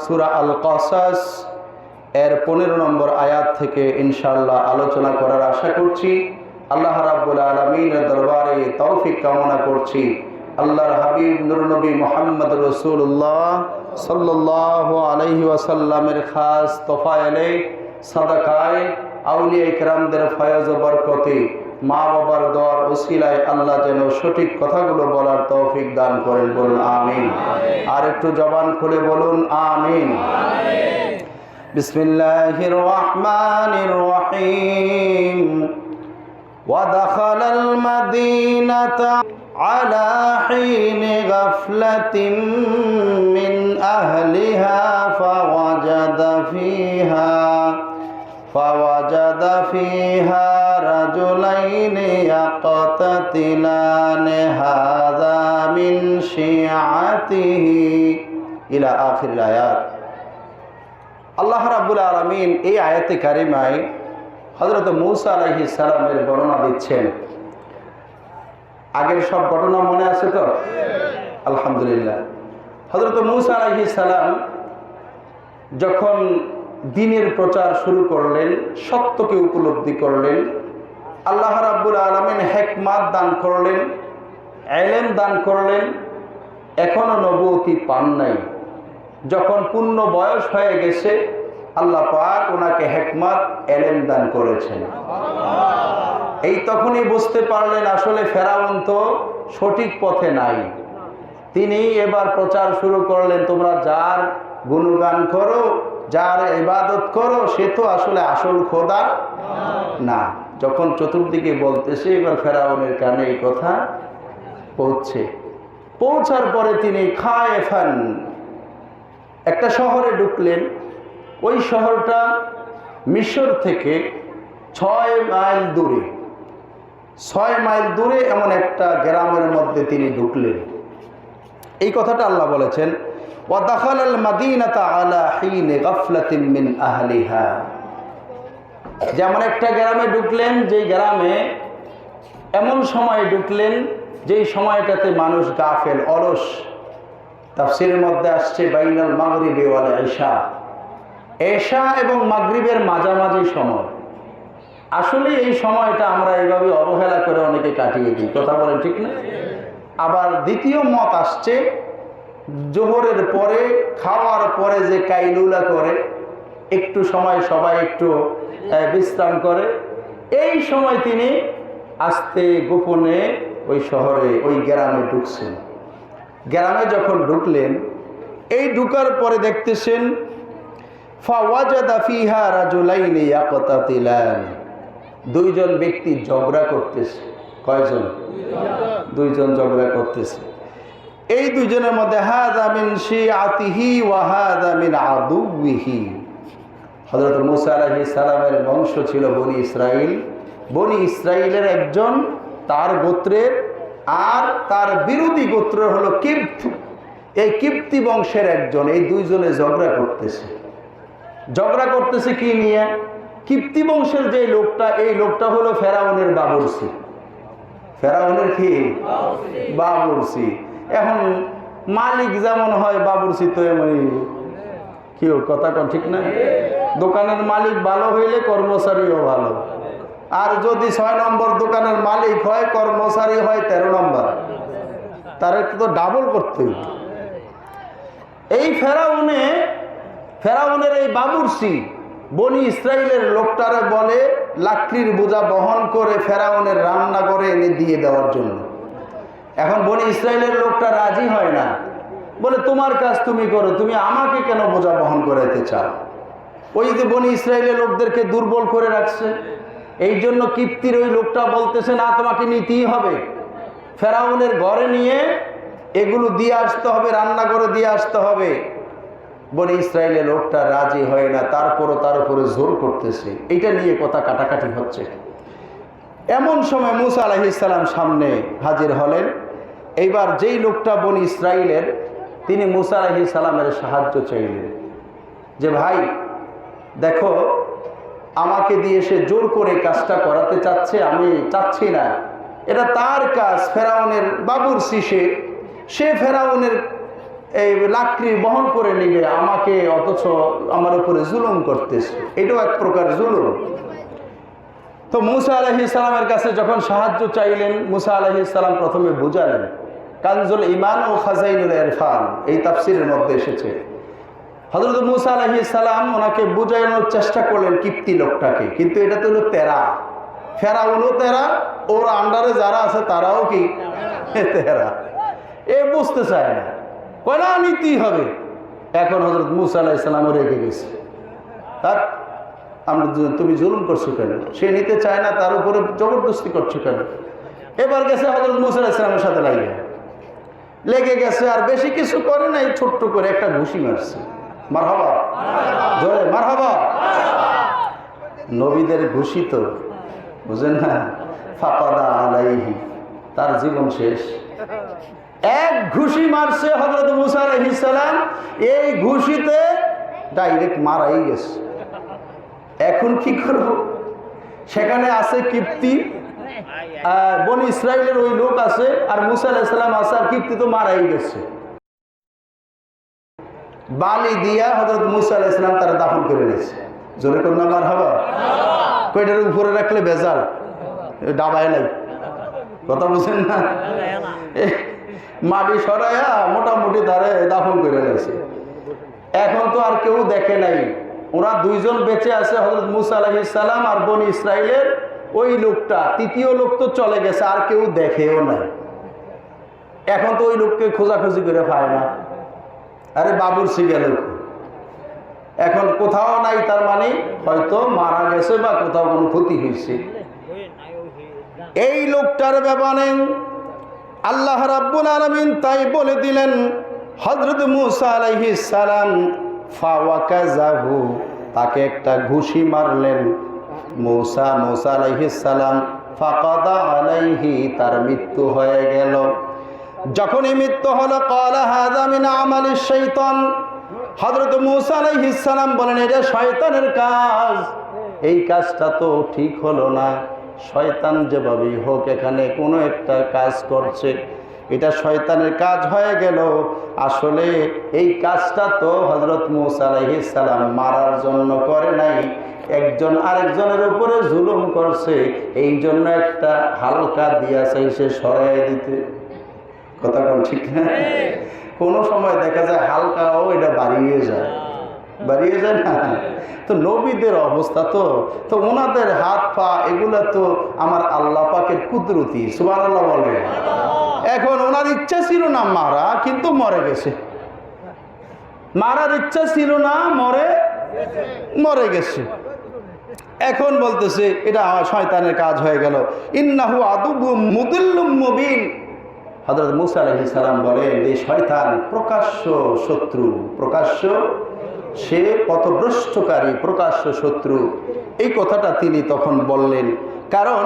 সূরা আল cautious এর 15 নম্বর আয়াত থেকে ইনশাআল্লাহ আলোচনা করার আশা করছি। আল্লাহ রাব্বুল আলামিনের দরবারে তৌফিক কামনা করছি। আল্লাহর হাবিব নূর নবী মুহাম্মদ রাসূলুল্লাহ সাল্লাল্লাহু আলাইহি ওয়াসাল্লামের খাস তোফায়েলে সাদাকায় আউলিয়া ইকরামদের ফয়জ ও বরকতে মা বাবার দোয়ার ওসিলায় আল্লাহ যেন সঠিক কথাগুলো বলার তৌফিক দান করেন, বলুন আমিন। আর একটু জবান খুলে বলুন আমিন। বিসমিল্লাহির রহমানির রহিম। ওয়াদাখালাল মাদিনাতা আলা হিনি গাফলাতিন মিন আহলিহা فوجد فيها رجلين يقتتلان هذا من شيعته إلى آخر الآيات। আল্লাহ রাব্বুল আলামিন এই আয়াতে কারিমায় হযরত মূসা আলাইহিস সালামের বর্ণনা দিচ্ছেন। আগের সব ঘটনা মনে আছে তো? আলহামদুলিল্লাহ। হযরত মূসা আলাইহিস সালাম যখন দ্বীনের প্রচার শুরু করলেন, সত্যকে উপলব্ধি করলেন, আল্লাহ রাব্বুল আলামিন হিকমত দান করলেন, ইলম দান করলেন, এখনো নবুয়তি পান নাই। যখন পূর্ণ বয়স হয়ে গেছে আল্লাহ পাক ওনাকে হিকমত ইলম দান করেছেন। এই তখনই বুঝতে পারলেন আসলে ফেরাউন তো সঠিক পথে নাই। তিনি এবার প্রচার শুরু করলেন, তোমরা যার গুণগান করো, যার ইবাদত করো, সে তো আসলে আসল খোদা না। যখন চতুর্দিকে বলতেছে, এবার ফেরাউনের কানে এই কথা পৌঁছার পরে তিনি খায়েফান একটা শহরে ঢুকলেন। ওই শহরটা মিশর থেকে 6 মাইল দূরে, 6 মাইল দূরে এমন একটা গ্রামের মধ্যে তিনি ঢুকলেন। এই কথাটা আল্লাহ বলেছেন, ওয়াদাখালাল মাদিনাতা আলা হিনি গাফলাতিন মিন আহলিহা। যেমন একটা গ্রামে ঢুকলেন, যে গ্রামে এমন সময় ঢুকলেন যেই সময়টাতে মানুষ গাফেল, অলস। তাফসীরের মধ্যে আসছে বাইনাল মাগরিবি ওয়াল ইশা, এশা এবং মাগরিবের মাঝামাঝি সময়। আসলে এই সময়টা আমরা এইভাবে অবহেলা করে অনেকে কাটিয়ে দিই, কথা বলেন ঠিক না? আবার দ্বিতীয় মত আসছে জোহরের পরে, খাওয়ার পরে যে কাইলুলা করে, একটু সময় সবাই একটু বিশ্রাম করে, এই সময় তিনি আস্তে গোপনে ওই শহরে, ওই গ্রামে ঢুকছেন। গ্রামে যখন ঢুকলেন, এই ঢুকার পরে দেখতেছেন ফাওয়াজাদা ফিহা রাজুলাইনি ইয়াকতাতিলান, দুইজন ব্যক্তি ঝগড়া করতেছে। কয়জন? দুইজন ঝগড়া করতেছে। এই দুইজনের মধ্যে হাযা মিন শিআতিহি ওয়া হাযা মিন আদুবিহি। হযরত মূসা আলাইহিস সালামের বংশ ছিল বনি ইসরাইল। বনি ইসরাইলের একজন তার গোত্রের, আর তার বিরোধী গোত্র হলো কিপ্ত, এই কিপ্তি বংশের একজন। এই দুইজনে ঝগড়া করতেছে কি নিয়ে? কিপ্তি বংশের যে লোকটা, এই লোকটা হলো ফেরাউনের বাবুরসি। ফেরাউনের কি? বাবুরসি। এখন মালিক যেমন হয়, বাবুরসি তো এমনই। কি কথা কোন ঠিক না? দোকানের মালিক ভালো হইলে কর্মচারীও ভালো, আর যদি 6 নম্বর দোকানের মালিক হয়, কর্মচারী হয় 13 নম্বর, তার একটু তো ডাবল করতে হইবে। এই ফেরাউনের এই বাবুরসি বনি ইসরাইলের লোকটারে বলে লাকড়ির বোঝা বহন করে ফেরাউনের রান্না করে এনে দিয়ে দেওয়ার জন্য। এখন বনি ইসরাইলের লোকটা রাজি হয় না, বলে তোমার কাজ তুমি করো, তুমি আমাকে কেন বোঝা বহন করাইতে চাও? ওই যে বনি ইসরাইলের লোকদেরকে দুর্বল করে রাখছে, এই জন্য কিপ্তির ওই লোকটা বলতেছে না, তোমাকে নিতেই হবে, ফেরাউনের ঘরে নিয়ে এগুলো দিয়ে আসতে হবে, রান্না করে দিয়ে আসতে হবে। বনি ইসরাইলের লোকটা রাজি হয় না, তারপরও তার উপরে জোর করতেছে। এইটা নিয়ে কথা কাটাকাটি হচ্ছে। এমন সময় মূসা আলাইহিস সালাম সামনে হাজির হলেন। এইবার যেই লোকটা বনি ইসরাইলের, তিনি মূসা আলাইহিস সালামের সাহায্য চাইলেন যে ভাই দেখো, আমাকে দিয়ে সে জোর করে কাজটা করাতে চাচ্ছে, আমি চাচ্ছি না, এটা তার কাজ, ফেরাউনের বাবুরসি, সে ফেরাউনের এই লাকড়ি বহন করে নিবে আমাকে, অথচ আমার উপরে জুলুম করতেছে, এটাও এক প্রকার জুলুম। তো মুসা আলাইহিস সালামের কাছে যখন সাহায্য চাইলেন, মুসা আলাইহিস সালাম প্রথমে বুঝালেন। কানজুল ঈমান ও খাজাইনুল ইরফান এই তাফসীরের মধ্যে এসেছে। হযরত মুসা আলাইহিস সালাম ওনাকে বুঝানোর চেষ্টা করলেন কিপ্তি লোকটাকে, কিন্তু এটা তো হলো তেরা, ফেরাউনও তেরা, ওর আন্ডারে যারা আছে তারাও কি তেরা। এ বুঝতে চায় না, কয় না নিতেই হবে। এখন হযরত মুসা আলাইহিস সালামও রেগে গেছে, তার তুমি জুলুম করছো কেন, সে নিতে চায় না, তার উপরে জবরদস্তি করছো কেন। এবার গেছে হযরত মুসা আলাইহিস সালামের সাথে লেগে গেছে, আর বেশি কিছু করে নাই, ছোট্ট করে একটা ঘুষি মারছে। মারহাবা, জোরে মারহাবা। নবীদের ঘুষি তো বুঝেন না, ফাকাদা আলাইহি, তার জীবন শেষ। এক ঘুষি মারছে হযরত মুসা আলাইহিস সালাম, এই ঘুষিতে ডাইরেক্ট মারাই গেছে। এখন কি করব? সেখানে আছে কিপ্তি, বনি ইসরাইলের ওই লোক আছে, আর মুসা আলাইহিস সালাম আছে, আর কিপ্তি তো মারাই গেছে। বালি দিয়া হযরত মুসা আলাইহিস সালাম তারা দাফন করে নিয়েছে। জোরে কোন না মারহাবা। কয়টার উপরে রাখলে বেজাল, ডাবায় নাই, কথা বুঝেন না, মাটি সরাইয়া মোটামুটি ধারে দাফন করে নিয়েছে। এখন তো আর কেউ দেখে নাই, ওরা দুইজন বেঁচে আছে, হযরত মুসা আলাইহিস সালাম আর বনি ইসরাইলের ওই লোকটা। তৃতীয় লোক তো চলে গেছে, আর কেউ দেখেও নাই। এখন তো ওই লোককে খোঁজাখুঁজি করে পায় না, আরে বাবুর সিগা লোক এখন কোথাও নাই, তার মানে হয়তো মারা গেছে বা কোথাও কোনো ক্ষতি হয়েছে। এই লোকটার ব্যাপারে আল্লাহ রাব্বুল আলামিন তাই বলে দিলেন, হযরত মুসা আলাইহিস সালাম ফাওয়াকাযাহু, তাকে একটা ঘুষি মারলেন। মুসা আলাইহিস সালাম ফাকাদা আলাইহি, তার মৃত্যু হয়ে গেল। যখনই মৃত্যু হলো, ক্বালা হাযা মিন আমালিশ শাইতান, হযরত মুসা আলাইহিস সালাম বলেন এটা শয়তানের কাজ, এই কাজটা তো ঠিক হলো না। শয়তান যেভাবেই হোক এখানে কোনো একটা কাজ করছে, এটা শয়তানের কাজ হয়ে গেল। আসলে এই কাজটা তো হযরত মুসা আলাইহিস সালাম মারার জন্য করে নাই, একজন আরেকজনের উপরে জুলুম করছে, এই জন্য একটা হালকা দিয়া চাইছে সরাই দিতে। কথা কোন ঠিক না? কোনো সময় দেখা যায় হালকাও এটা বাড়িয়ে যায় না। তো নবীদের অবস্থা তো ওনাদের হাত পা এগুলা তো আমার আল্লাহ পাকের কুদরতি, সুবহানাল্লাহ বলে। এখন ওনার ইচ্ছা ছিল না মারা, কিন্তু মরে গেছে। মারার ইচ্ছা ছিল না, মরে গেছে। এখন বলতেছে এটা শয়তানের কাজ হয়ে গেল। ইন্নাহু আদুবুম মুদিল্লুম মুবিন, হযরত মুসা আলাইহিস সালাম বলেন এই শয়তান প্রকাশ্য শত্রু, প্রকাশ্য সে পথভ্রষ্টকারী, প্রকাশ্য শত্রু। এই কথাটা তিনি তখন বললেন, কারণ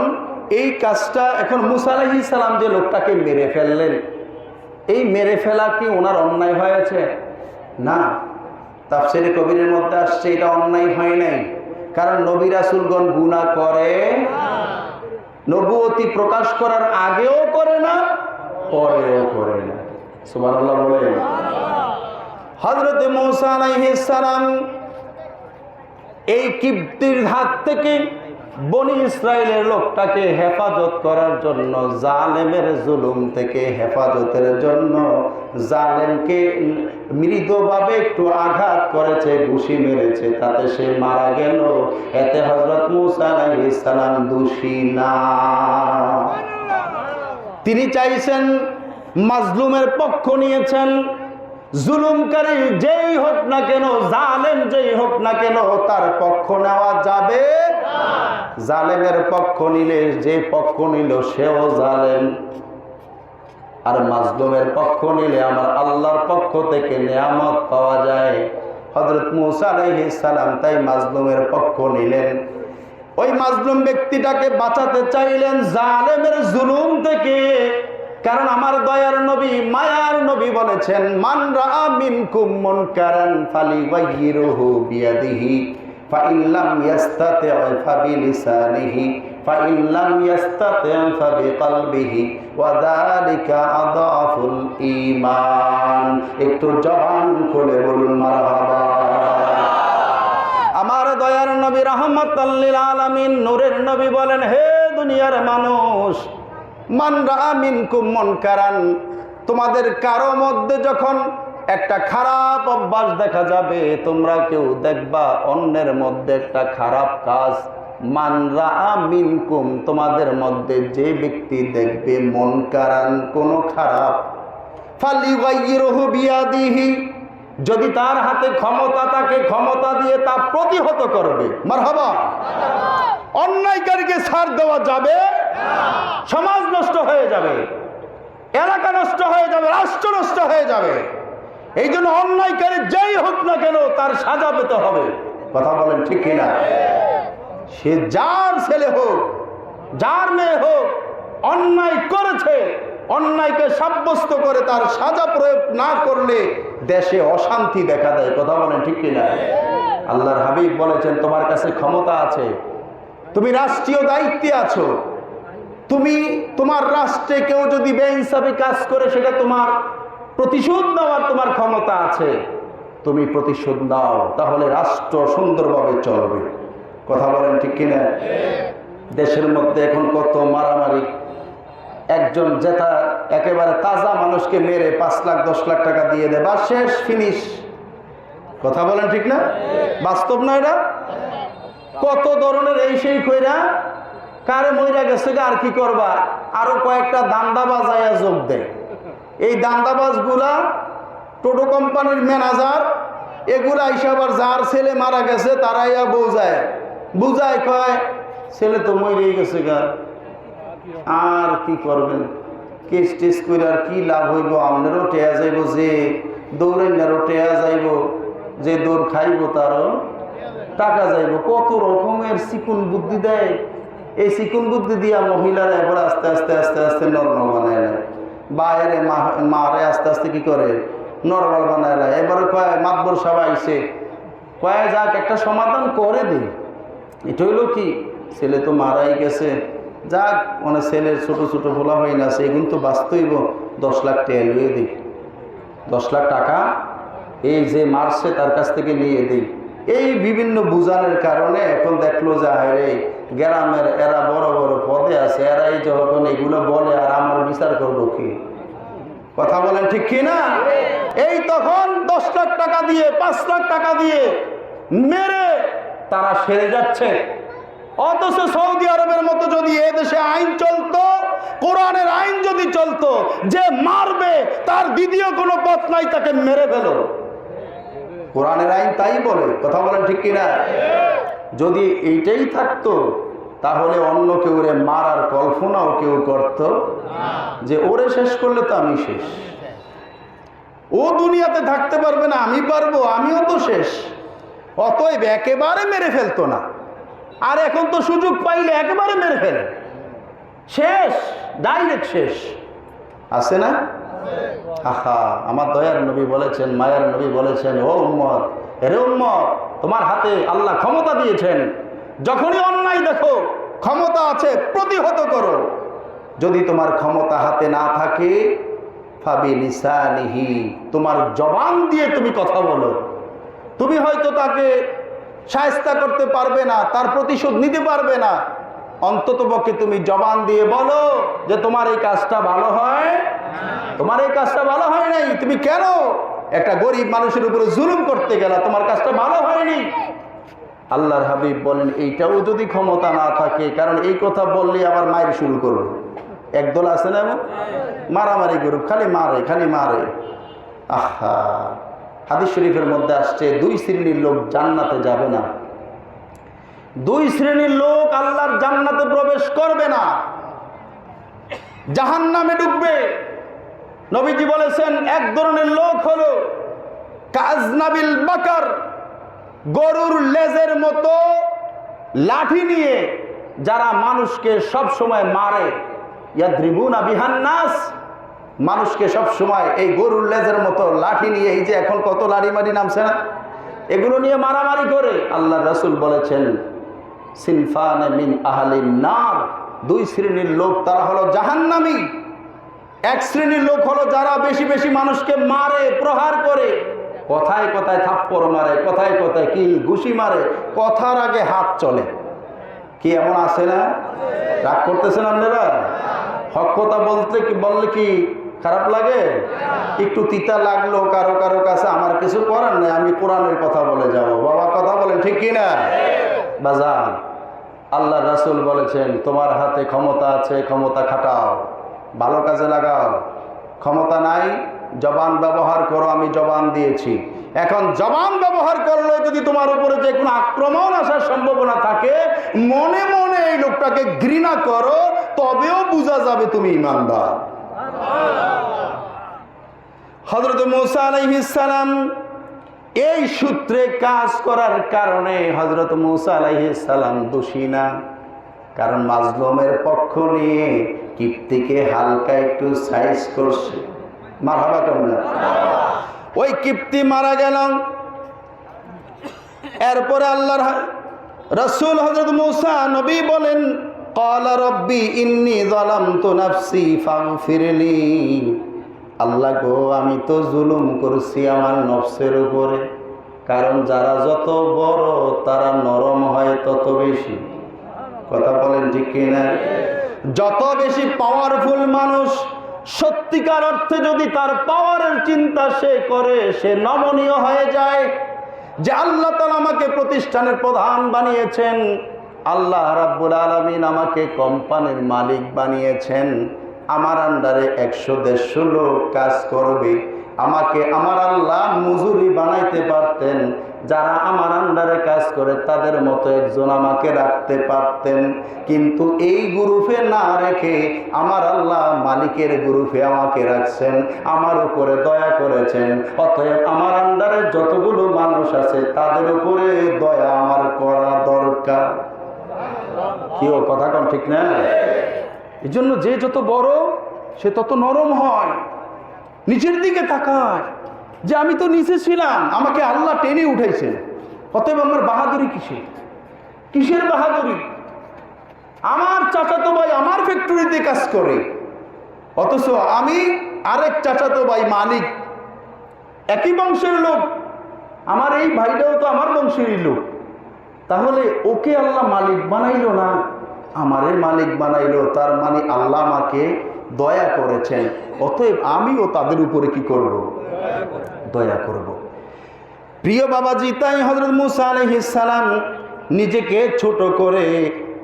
এই কাজটা এখন মুসা আলাইহিস সালাম যে লোকটাকে মেরে ফেললেন, এই মেরে ফেলা কি ওনার অন্যায় হয়েছে? না, তাফসীরে কবিরের মধ্যে আসছে এটা অন্যায় হয় নাই, কারণ নবী রাসূলগণ গুনাহ করে, নবুয়তি প্রকাশ করার আগেও করে না, পরেও করে না। সুবহানাল্লাহ বলেন। হযরত মুসা আলাইহিস সালাম এই কিপ্তির হাত থেকে বনি ইসরাইলের লোকটাকে হেফাজত করার জন্য, জালেমের জুলুম থেকে হেফাজতের জন্য জালেমকে মৃদুভাবে একটু আঘাত করেছে, ঘুষি মেরেছে, তাতে সে মারা গেল। এতে হযরত মুসা আলাইহিস সালাম দোষী না। তিনি চাইছেন, মাজলুমের পক্ষ নিয়েছেন। জুলুমকারী যেই হোক না কেন, জালেম যেই হোক না কেন, তার পক্ষ নেওয়া যাবে। জালেমের পক্ষ নিলে, যে পক্ষ নিল সেও জালেম, আর মাজলুমের পক্ষ নিলে আমার আল্লাহর পক্ষ থেকে নিয়ামত পাওয়া যায়। হযরত মুসা আলাইহিস সালাম তাই মাজলুমের পক্ষ নিলেন। ওই মাজলুম ব্যক্তিটাকে বাঁচাতে চাইলেন জালেমের জুলুম থেকে, কারণ আমার দয়ার নবী, মায়ার নবী বলেছেন, মান রাআ মিনকুম মুনকারান ফালিগাইয়িরহু বিয়াদিহি فإن لم يستطع فبلسانه فإن لم يستطع فبقلبه وذلك أضعف الإيمان। একটু জবান খুলে বলুন মারহাবা। আমার দয়ার নবী রাহমাতাল লিল আলামিন নূরের নবী বলেন, হে দুনিয়ার মানুষ, মান রাআ মিনকুম মুনকারান, তোমাদের কারো মধ্যে যখন একটা খারাপ অভ্যাস দেখা যাবে, তোমরা কেউ দেখবা অন্যের মধ্যে একটা খারাপ কাজ, মান রাআ মিনকুম, তোমাদের মধ্যে যে ব্যক্তি দেখবে মুনকারান, কোনো খারাপ, ফালিগাইয়িরহু বিয়াদিহি, যদি তার হাতে ক্ষমতা থাকে ক্ষমতা দিয়ে তা প্রতিহত করবে। মারহাবা। অন্যায়কারীকে ছাড় দেওয়া যাবে? সমাজ নষ্ট হয়ে যাবে, এলাকা নষ্ট হয়ে যাবে, রাষ্ট্র নষ্ট হয়ে যাবে। এই জন্য অন্যায়কারী যেই হোক না কেন তার সাজা পেতে হবে। কথা বলেন ঠিক কিনা? সে যার ছেলে হোক, যার মেয়ে হোক, অন্যায় করেছে, অন্যায়কে সাব্যস্ত করে তার সাজা প্রয়োগ না করলে দেশে অশান্তি দেখা দেয়। কথা বলেন ঠিক কিনা? আল্লাহর হাবিব বলেছেন, তোমার কাছে ক্ষমতা আছে, তুমি রাষ্ট্রীয় দায়িত্বে আছো, তুমি তোমার রাষ্ট্রে কেউ যদি বেইনসাফি কাজ করে সেটা তোমার প্রতিশোধ নেওয়ার তোমার ক্ষমতা আছে, তুমি প্রতিশোধ নাও, তাহলে রাষ্ট্র সুন্দরভাবে চলবে। কথা বলেন ঠিক কিনা? দেশের মধ্যে এখন কত মারামারি, একজন যেটা একেবারে তাজা মানুষকে মেরে 5 লাখ 10 লাখ টাকা দিয়ে দেয়, বা শেষ, ফিনিশ। কথা বলেন ঠিক না? বাস্তব না এটা? কত ধরনের এই সেই কইরা কারে মইরা গেছে, আর কি করবা, আরো কয়েকটা দান্দাবাজ আয়া যোগ দেয়। এই দান্দাবাজ গুলা টোটো কোম্পানির ম্যানেজার, এগুলা হিসাবার যার ছেলে মারা গেছে তারাইয়া বুঝায় কয় ছেলে তো মরেই গেছে গা, আর কি করবেন, কেস টেস করে আর কি লাভ হইব, আপনারও টেয়া যাইব, যে দৌড়াইনারও টেয়া যাইব, যে দৌড় খাইব তারও টাকা যাইব। কত রকমের চিকুন বুদ্ধি দেয়। এই চিকুন বুদ্ধি দিয়া মহিলারা এবার আস্তে আস্তে আস্তে আস্তে নর্মাল বানায় নেয়, বাইরে মারে আস্তে আস্তে কি করে নর্মাল বানায় নেয়। এবারে কয় মাতবর সবাই আইসে, কয় যাক একটা সমাধান করে দিই। এটা হইল কি, ছেলে তো মারাই গেছে, যাক মানে ছেলের ছোট ছোট ভোলা হয় না, সেগুলো তো বাঁচতেইব, 10 লাখ টাকা নিয়ে দিই, 10 লাখ টাকা এই যে মারছে তার কাছ থেকে নিয়ে দিই। এই বিভিন্ন বুঝানোর কারণে এখন দেখলো যে হায়রে গ্রামের এরা বড় বড় পদে আছে, এরাই যখন এগুলো বলে আর আমার বিচার করবো কি? কথা বলেন ঠিক কি না? এই তখন 10 লাখ টাকা দিয়ে 5 লাখ টাকা দিয়ে মেরে তারা সেরে যাচ্ছে। অথচ সৌদি আরবের মতো যদি এদেশে আইন চলতো, কোরআনের আইন যদি চলতো, যে মারবে তার দ্বিতীয় কোনো পথ নাই, তাকে মেরে ফেলো। কোরআনের আইন তাই বলে। কথা বলেন ঠিক কিনা? যদি এইটাই থাকতো তাহলে অন্য কেউ রে মারার কল্পনাও কেউ করত, যে ওরে শেষ করলে তো আমি শেষ, ও দুনিয়াতে থাকতে পারবে না, আমি পারবো, আমিও তো শেষ। অতএব একেবারে মেরে ফেলতো না। আর এখন তো সুযোগ পাইলে একেবারে মেরে ফেলে, শেষ, ডাইরেক্ট শেষ। আছে না? আহা, আমার দয়ার নবী বলেছেন, মায়ার নবী বলেছেন, ও উম্মত, রে উম্মত, তোমার হাতে আল্লাহ ক্ষমতা দিয়েছেন, যখনই অন্যায় দেখো ক্ষমতা আছে, প্রতিহত করো। যদি তোমার ক্ষমতা হাতে না থাকে, ফাবিলিসানিহি, তোমার জবান দিয়ে তুমি কথা বলো। তুমি হয়তো তাকে শায়েস্তা করতে পারবে না, তার প্রতিশোধ নিতে পারবে না, অন্ততপক্ষে তুমি জবান দিয়ে বলো যে তোমার এই কাজটা ভালো হয়, তোমার এই কাজটা ভালো হয় নাই, তুমি কেন একটা গরিব মানুষের উপরে জুলুম করতে গেলা, তোমার কাজটা ভালো হয়নি। আল্লাহর হাবিব বলেন, এইটাও যদি ক্ষমতা না থাকে, কারণ এই কথা বললে আবার মায়ের শুরু করবে। একদল আছে না মারামারি গ্রুপ, খালি মারে খালি মারে। আহা, হাদিস শরীফের মধ্যে আসছে 2 শ্রেণীর লোক জান্নাতে যাবে না, 2 শ্রেণীর লোক আল্লাহর জান্নাতে প্রবেশ করবে না, জাহান্নামে ঢুকবে। নবীজি বলেছেন, এক ধরনের লোক হলো কাজনাবিল বাকার, গরুর লেজের মতো লাঠি নিয়ে যারা মানুষকে সব সময় মারে, ইয়াদ্রিবুনা বিহান নাস, মানুষকে সব সময় এই গরুর লেজের মতো লাঠি নিয়ে, এই যে এখন কত লাঠি মারি নামছে না, এগুলো নিয়ে মারামারি করে। আল্লাহ রাসূল বলেছেন সিনফান মিন আহলিন নার, দুই শ্রেণীর লোক, তারা হলো জাহান্নামী। এক শ্রেণীর লোক হলো যারা বেশি বেশি মানুষকে মারে, প্রহার করে, কথায় কথায় থাপ্পড় মারে, কথায় কথায় কিল ঘুষি মারে, কথার আগে হাত চলে। কি এমন আছে না? রাগ করতেছেন আপনারা? হক কথা বললে কি খারাপ লাগে? একটু তিতা লাগলো কারো কারো কাছে, আমার কিছু করার নেই, আমি কোরআনের কথা বলে যাব। বাবা কথা বলেন ঠিক কিনা? বাজান, আল্লাহ রাসূল বলেছেন তোমার হাতে ক্ষমতা আছে, ক্ষমতা খাটাও, ভালো কাজে লাগাও। ক্ষমতা নাই, জবান ব্যবহার করো, আমি জবান দিয়েছি। এখন জবান ব্যবহার করলে যদি তোমার উপরে যে কোনো আক্রমণ আসার সম্ভাবনা থাকে, মনে মনে এই লোকটাকে ঘৃণা করো, তবেও বোঝা যাবে তুমি ঈমানদার। হযরত মূসা আলাইহিস সালাম এই সূত্রে কাজ করার কারণে হযরত মূসা আলাইহিস সালাম দোষী না, কারণ মাজলুমের পক্ষ নিয়ে কিপ্তিকে হালকা একটু সাইজ করছে। মারহাবা তোমরা। ওই কিপ্তি মারা গেল। এরপরে আল্লাহর রাসূল হযরত মূসা নবী বলেন ক্বালা রাব্বি ইন্নী যালামতু নাফসি ফাগফিরলি। আল্লাহ গো, আমি তো জুলুম করছি আমার নফসের উপরে, কারণ যারা যত বড় তারা নরম হয় তত বেশি। কথা বলেন ঠিক কিনা? যত বেশি পাওয়ারফুল মানুষ, সত্যিকার অর্থে যদি তার পাওয়ারের চিন্তা সে করে, সে নমনীয় হয়ে যায়। যে আল্লাহ তাআলা আমাকে প্রতিষ্ঠানের প্রধান বানিয়েছেন, আল্লাহ রাব্বুল আলামিন আমাকে কোম্পানির মালিক বানিয়েছেন, আমার আন্ডারে 100-150 লোক কাজ করবে, আমাকে আমার আল্লাহ মজুরি বানাইতে পারতেন, যারা আমার আন্ডারে কাজ করে তাদের মতো একজন আমাকে রাখতে পারতেন, কিন্তু এই গ্রুপে না রেখে আমার আল্লাহ মালিকের গ্রুপে আমাকে রাখছেন, আমার উপরে দয়া করেছেন। অতএব আমার আন্ডারে যতগুলো মানুষ আছে তাদের উপরে দয়া আমার করা দরকার। কেউ কথা কম ঠিক না? এই জন্য যে যত বড় সে তত নরম হয়, নিচের দিকে তাকায় যে আমি তো নিচে ছিলাম, আমাকে আল্লাহ টেনে উঠাইছেন, অতএব আমার বাহাদুরি কিসের বাহাদুরি? আমার চাচাতো ভাই আমার ফ্যাক্টরিতে কাজ করে, অথচ আমি আরেক চাচাতো ভাই মালিক, একই বংশের লোক, আমার এই ভাইটাও তো আমার বংশেরই লোক, তাহলে ওকে আল্লাহ মালিক বানাইলো না, আমারে মালিক বানাইলো, তার মানে আল্লাহ আমাকে দয়া করেছেন, অতএব আমিও তাদের উপরে কি করব? দয়া করব। প্রিয় বাবাজি, তাই হযরত মূসা আলাইহিস সালাম নিজেকে ছোট করে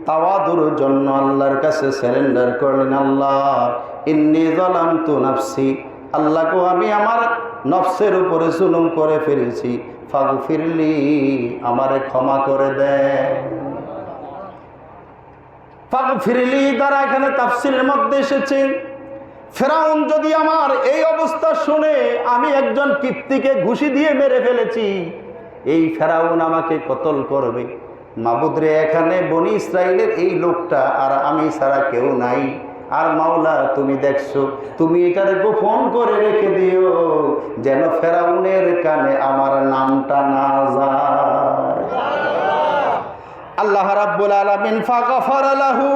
তাওয়াদুর জন্য আল্লাহর কাছে সারেন্ডার করলেন। আল্লাহ ইন্নী যালামতু নাফসি, আল্লাহ গো, আমি আমার নফসের উপরে জুলুম করে ফেলেছি, ফাগফিরলি, আমারে ক্ষমা করে দেন। ফাগফিরলি দ্বারা এখানে তাফসীরের মধ্যে এসেছে ফেরাউন যদি আমার এই অবস্থা শুনে আমি একজন কিপ্তিকে ঘুষি দিয়ে মেরে ফেলেছি, এই ফেরাউন আমাকে কতল করবে। মাবুদ রে, এখানে বনি ইসরাইলের এই লোকটা আর আমি ছাড়া কেউ নাই, আর মাওলা তুমি দেখছো, তুমি এটারে গোপন করে রেখে দিও যেন ফেরাউনের কানে আমার নামটা না যায়। আল্লাহ রাব্বুল আলামিন ফাগফারা লাহু,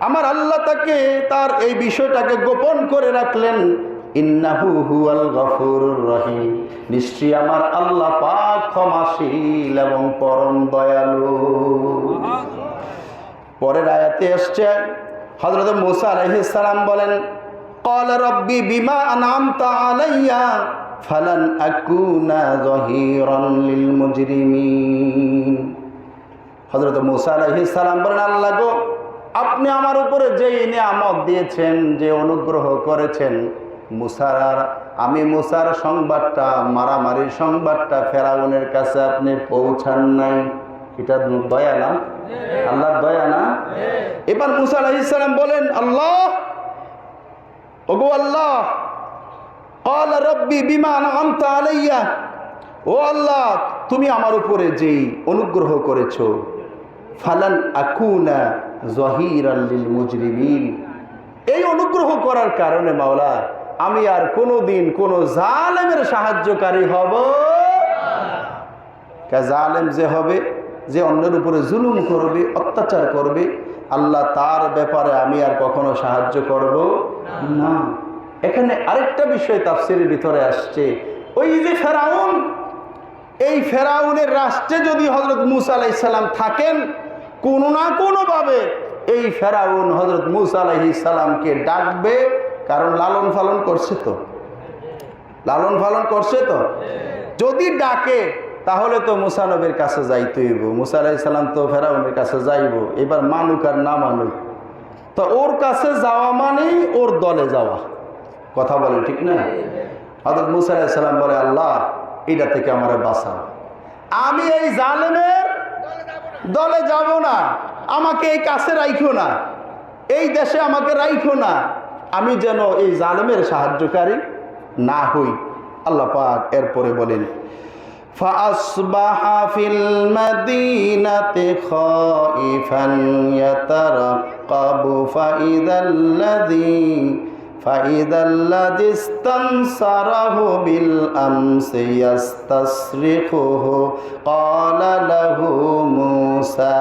আমার আল্লাহ তাকে তার এই বিষয়টাকে গোপন করে রাখলেন। ইন্নাহু হুয়াল গফুরুর রহিম, নিশ্চয়ই আমার আল্লাহ পাক ক্ষমাশীল এবং পরম দয়ালু। পরের আয়াতে আসছে হযরত মূসা আলাইহিস সালাম বলেন ক্বালা রাব্বি বিমা আনআমতা আলাইয়া ফালান আকুনা যাহিরান লিল মুজরিমিন। হযরত মূসা আলাইহিস সালাম বলেন আল্লাহ গো, আপনি আমার উপরে যে নিয়ামত দিয়েছেন, যে অনুগ্রহ করেছেন, আমি মুসার সংবাদটা, মারামারির সংবাদটা ফেরাউনের কাছে আপনি পৌঁছান নাই, এটা দয়া না? আল্লাহর দয়া না? এবার মূসা আলাইহিস সালাম বলেন আল্লাহ, ওগো আল্লাহ, ক্বালা রাব্বি বিমা আনআমতা আলাইয়া, ও আল্লাহ, তুমি আমার উপরে যেই অনুগ্রহ করেছো, ফালান আকুনা যাহিরান লিল মুজরিমিন, এই অনুগ্রহ করার কারণে মাওলা আমি আর কোনোদিন কোনো জালেমের সাহায্যকারী হব। জালেম যে হবে, যে অন্যের উপরে জুলুম করবে, অত্যাচার করবে, আল্লাহ তার ব্যাপারে আমি আর কখনো সাহায্য করব না। এখানে আরেকটা বিষয় তাফসীরের ভিতরে আসছে, ওই যে ফেরাউন, এই ফেরাউনের রাষ্ট্রে যদি হযরত মূসা আলাইহিস সালাম থাকেন, কোনো না কোনোভাবে এই ফেরাউন হযরত মূসা আলাইহিস সালামকে ডাকবে, কারণ লালন পালন করছে তো, লালন পালন করছে তো। যদি ডাকে তাহলে তো মূসা নবীর কাছে যাইতে হইব। মূসা আলাইহিস সালাম তো ফেরাউনের কাছে যাইব, এবার মানুক আর না মানুক, তো ওর কাছে যাওয়া মানেই ওর দলে যাওয়া। কথা বলেন ঠিক না? হযরত মূসা আলাইহিস সালাম বলে, আল্লাহ এটা থেকে আমারে বাঁচাও, আমি এই জালেমের দলে যাব না, আমাকে এই কাছে রাইখো না, এই দেশে আমাকে রাইখো না, আমি যেন এই জালেমের সাহায্যকারী না হই। আল্লাহ পাক এরপরে বলেন, ফাসবাহা ফিল মাদিনাতি খাইফান ইয়াতারাক্কাবু ফাইদাল্লাযী ইসতানসারাহু বিল আমসি ইয়াস্তাসরিখুহু ক্বালা লাহু মূসা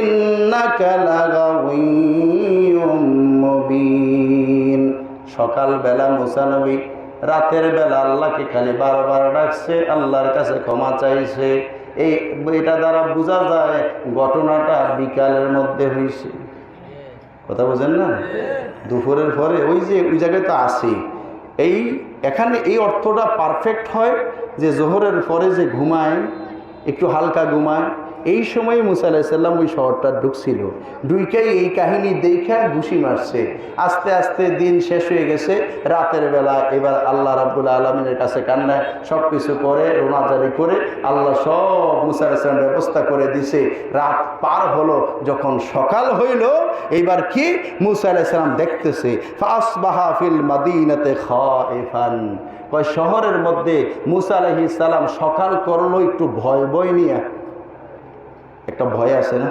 ইন্নাকা লাগাওয়িয়্যুম মুবিন। সকালবেলা মূসা নবী রাতের বেলা আল্লাহকে খালি বারবার ডাকছে, আল্লাহর কাছে ক্ষমা চাইছে। এটা দ্বারা বোঝা যায় ঘটনাটা বিকালের মধ্যে হয়েছে। কথা বোঝেন না? দুপুরের পরে ওই জায়গায় তো আসি, এখানে এই অর্থটা পারফেক্ট হয় যে জোহরের পরে যে ঘুমায়, একটু হালকা ঘুমায়, এই সময় মূসা আলাইহিস সালাম ওই শহরটা ঢুকছিল, ঢুকেই এই কাহিনী দেখা ঘুষি মারছে। আস্তে আস্তে দিন শেষ হয়ে গেছে, রাতের বেলা এবার আল্লাহ রাব্বুল আলামিনের কাছে কান্নায় সব কিছু করে রোনাজারি করে আল্লাহ সব মূসা আলাইহিস সালামের ব্যবস্থা করে দিছে। রাত পার হলো, যখন সকাল হইল, এইবার কি মূসা আলাইহিস সালাম দেখতেছে ফাসবাহা ফিল মাদিনাতি খাইফান, ওই শহরের মধ্যে মূসা আলাইহিস সালাম সকাল করলো একটু ভয় ভয় নিয়ে। একটা ভয় আছে না?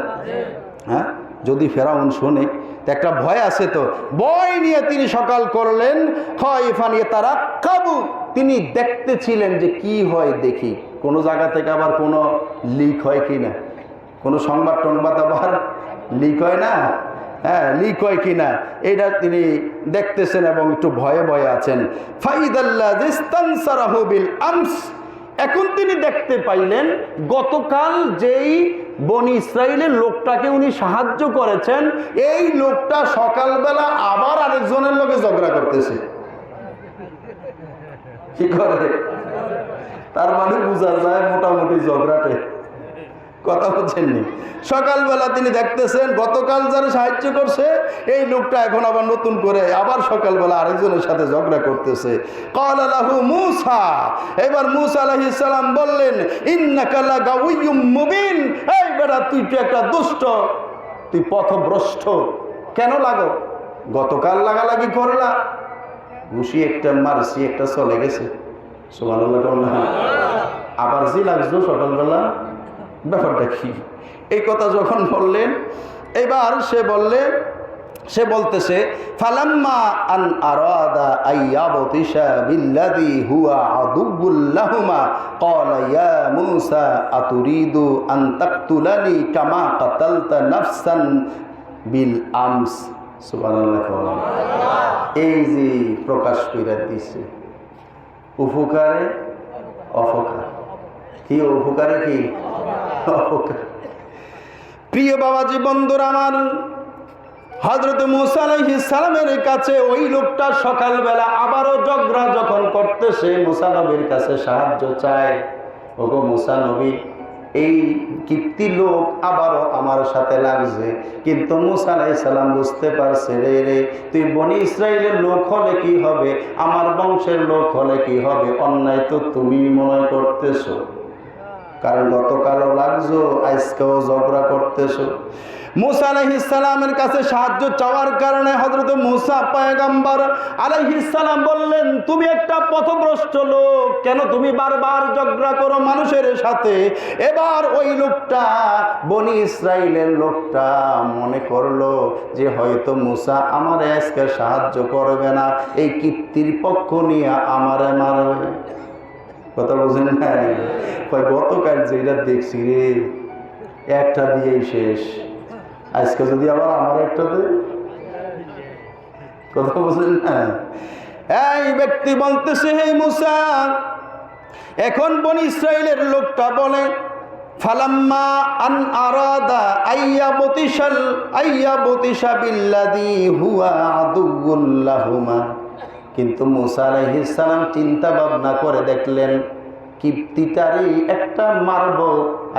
হ্যাঁ, যদি ফেরাউন শোনে তো একটা ভয় আছে, তো ভয় নিয়ে তিনি সকাল করলেন। খাইফান ইয়াতারাক্কাবু, তিনি দেখতেছিলেন যে কি হয়, দেখি কোনো জায়গা থেকে আবার কোনো লিক হয় কি না, কোনো সংবাদ টংবাদ আবার লিক হয় না, হ্যাঁ লিক হয় কি না, এটা তিনি দেখতেছেন এবং একটু ভয়ে ভয়ে আছেন। ফাইদাল্লাযী ইসতানসারাহু বিল আমস, এখন তিনি দেখতে পাইলেন গতকাল যেই বনি ইসরাইলের লোকটাকে উনি সাহায্য করেছেন, এই লোকটা সকালবেলা আবার আরেকজনের লোকে ঝগড়া করতেছে। কি করে? তার মানে বোঝা যায় মোটামুটি ঝগড়াটে। কথা বলছেননি? সকালবেলা তিনি দেখতেছেন গতকাল যারা সাহায্য করছে এই লোকটা এখন আবার নতুন করে আবার সকালবেলা আরেকজনের সাথে ঝগড়া করতেছে। ক্বালা লাহু মূসা, এবার মূসা আলাইহিস সালাম বললেন, ইন্নাকা লাগাওয়িয়্যুম মুবিন, এই বেটা তুই তো একটা দুষ্ট, তুই পথভ্রষ্ট। কেন লাগো? গতকাল লাগালাগি করলা, ঘুষি একটা মারছি, একটা চলে গেছে। সুবহানাল্লাহ। আবার জি লাগছো সকালবেলা, ব্যাপারটা কি? এই কথা যখন বললেন, এবার সে বলতেছে ফালাম্মা আন আরাদা আইয়াবতিশা বিল্লাযী হুয়া আদুউল লাহুমা ক্বালা ইয়া মূসা আতুরিদু আন তাকতুলানি কামা কাতালতা নাফসান বিল আমস। সুবহানাল্লাহ। এই যে প্রকাশ কইরা দিছে উপকারে অপকার, কি উপকারে কি অপকার। প্রিয় বাবাজি বন্ধুরা আমার, হযরত মূসা আলাইহিস সালামের কাছে ওই লোকটা সকালবেলা আবারও ঝগড়া যখন করতেছে, মূসা নবীর কাছে সাহায্য চায়। ওগো মূসা নবী, এই কিপ্তি লোক আবারও আমার সাথে লাগছে। কিন্তু মূসা আলাইহিস সালাম বুঝতে পারছে, রে তুই বনি ইসরাইলের লোক হলে কি হবে, আমার বংশের লোক হলে কি হবে, অন্যায় তো তুমি মনে করতেছো, কারণ গতকালও লাগছো, আজকেও ঝগড়া করতেছো। মূসা আলাইহিস সালামের কাছে সাহায্য চাওয়ার কারণে হযরত মূসা পয়গম্বর আলাইহিস সালাম বললেন, তুমি একটা পথভ্রষ্ট লোক, কেন তুমি বারবার ঝগড়া করো মানুষের সাথে? এবার ওই লোকটা, বনি ইসরাইলের লোকটা মনে করলো যে হয়তো মূসা আমারে আজকে সাহায্য করবে না, এই কীর্তির পক্ষ নিয়ে আমারে মারবে। কথা বুঝেন না? কয় গতকাল যেটা দেখছি রে, একটা দিয়েই শেষ, আজকে যদি আবার আমার একটা দে। কথা বুঝেন না? এই ব্যক্তি বলতেছে, হে মুসা, এখন বনি ইসরাইলের লোকটা বলে, ফালাম্মা আন আরাদা আইয়াবতিশা বিল্লাযী হুয়া আদুউল লাহুমা, কিন্তু মুসা আলাইহিস সালাম চিন্তা ভাবনা করে দেখলেন কিপ্তিটারই একটা মারব,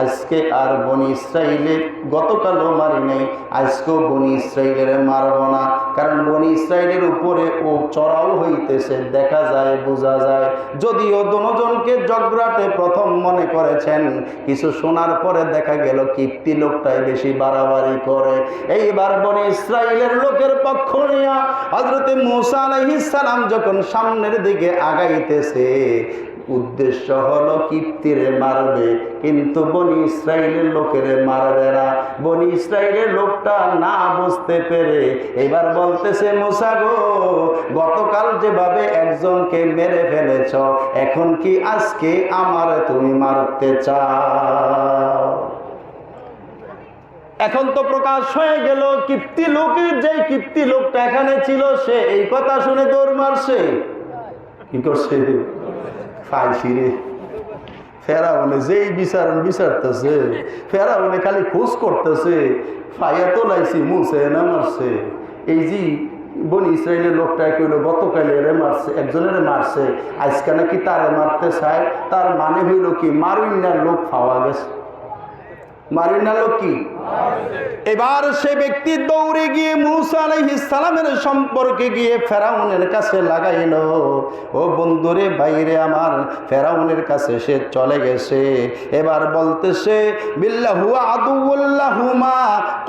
আজকে আর বনি ইসরাইলের, গতকালও মারি নাই, আজকেও বনি ইসরাইলের মারব না, কারণ বনি ইসরাইলের উপরে ও চড়াও হইতেছে, দেখা যায়, বোঝা যায়। যদিও দুজনকে জগরাটে প্রথম মনে করেছেন, কিছু শোনার পরে দেখা গেল কিপ্তি লোকটাই বেশি বাড়াবাড়ি করে। এইবার বনি ইসরাইলের লোকের পক্ষ নিয়ে হযরত মূসা আলাইহিস সালাম যখন সামনের দিকে আগাইতেছে, উদ্দেশ্য হলো কিপ্তিরে মারবে, কিন্তু বনি ইসরাইলের লোকেরে মারবে না। বনি ইসরাইলের লোকটা না বুঝতে পেরে এবার বলতেছে, মুসা গো, গতকাল যেভাবে একজনকে মেরে ফেলেছ, এখন কি আজকে আমার তুমি মারতে চাও? এখন তো প্রকাশ হয়ে গেল কিপ্তি লোকের, যে কিপ্তি লোকটা এখানে ছিল, সে এই কথা শুনে দৌড় মারছে। কি করছে? ফাইসিরে ফেরাউনে যেই বিচারতেছে, ফেরাউনে খালি খোঁজ করতেছে, ফাইয়া তো লাইছি মুছে না মারছে। এই যে বনি ইসরাইলের লোকটা কইল গতকালে এরে মারছে, একজনের মারছে, আজকে নাকি তারে মারতে চায়। তার মানে হইল কি, মারুইনার লোক পাওয়া গেছে। মারুইনার লোক কি? এবার সে ব্যক্তি দৌড়ে গিয়ে মূসা আলাইহিস সালামের সম্পর্কে গিয়ে ফেরাউনের কাছে লাগাইল, ও বন্ধুরে, বাইরে আমার, ফেরাউনের কাছে সে চলে গেছে। এবার বলতেছে, বিল্লাহু আদুউল লাহুমা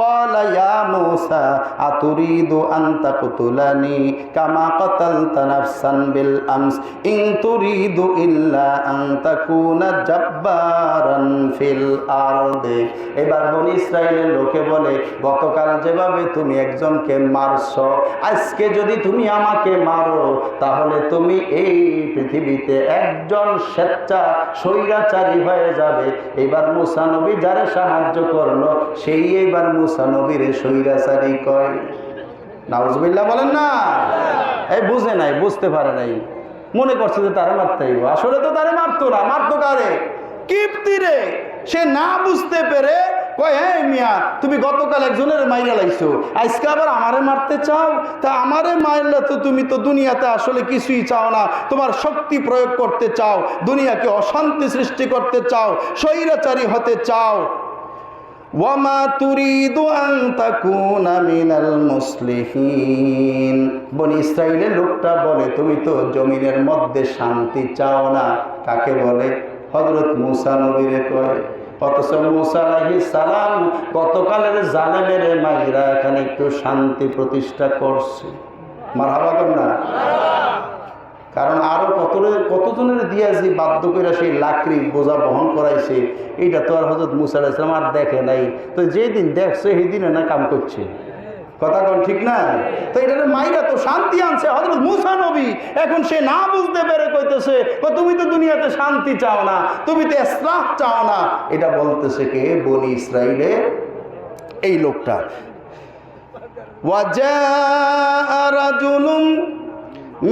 ক্বালা ইয়া মূসা আতুরিদু আন তাকতুলানি কামা কাতালতা নাফসান বিল আমস ইন তুরিদু ইল্লা আন তাকুনা জাব্বারান ফিল আরদি। এবার বনি ইসরাইলের লোকে বলে, গতকাল যেভাবে তুমি একজনকে মারছ, আজকে যদি তুমি আমাকে মারো, তাহলে তুমি এই পৃথিবীতে একজন স্বেচ্ছা স্বৈরাচারী হয়ে যাবে। এবার মূসা নবী যারা সাহায্য করলো, সেই এবার মূসা নবীরে স্বৈরাচারী কয়। নাউজুবিল্লাহ বলেন না? এই বুঝে নাই, বুঝতে পারে নাই, মনে করছে যে তারে মারতে হইব, আসলে তো তারে মারতো না। মারতো কারে? কিপ্তিরে। সে না বুঝতে পেরে কয়, হ্যাঁ মিয়া, তুমি গতকাল একজনের মাইরা লাইছো, আজকে আবার আমারে মারতে চাও? তা আমারে মারলে তো তুমি তো দুনিয়াতে আসলে কিছুই চাও না, তোমার শক্তি প্রয়োগ করতে চাও, দুনিয়াকে অশান্তি সৃষ্টি করতে চাও, স্বৈরাচারী হতে চাও। ওয়ামা তুরিদু আন তাকুনা মিনাল মুসলিহিন। বনি ইসরাইলের লোকটা বলে, তুমি তো জমিনের মধ্যে শান্তি চাও না। কাকে বলে? হযরত মূসা নবীরে কয়। অথচ মূসা আলাইহিস সালাম গতকালের জালেমের মাইরা এখানে একটু শান্তি প্রতিষ্ঠা করছে। মারহাবা কর না? কারণ আরো কতজনের দিয়াছি বাধ্য করে সেই লাকড়ি বোঝা বহন করাইছে, এইটা তো আর হযরত মূসা আলাইহিস সালাম আর দেখে নাই। তো যেদিন দেখছে সেই দিনে না কাম করছে। কথা কোন ঠিক না? তো এটা মাইরা তো শান্তি আনছে হযরত মূসা নবী। এখন সে না বুঝতে পেরে কইতেছে, তুমি তো দুনিয়াতে শান্তি চাও না, তুমি তো ইসলাহ চাও না। এটা বলতেছে কে? বনি ইসরাইলের এই লোকটা। ওয়াজা রাজুলুম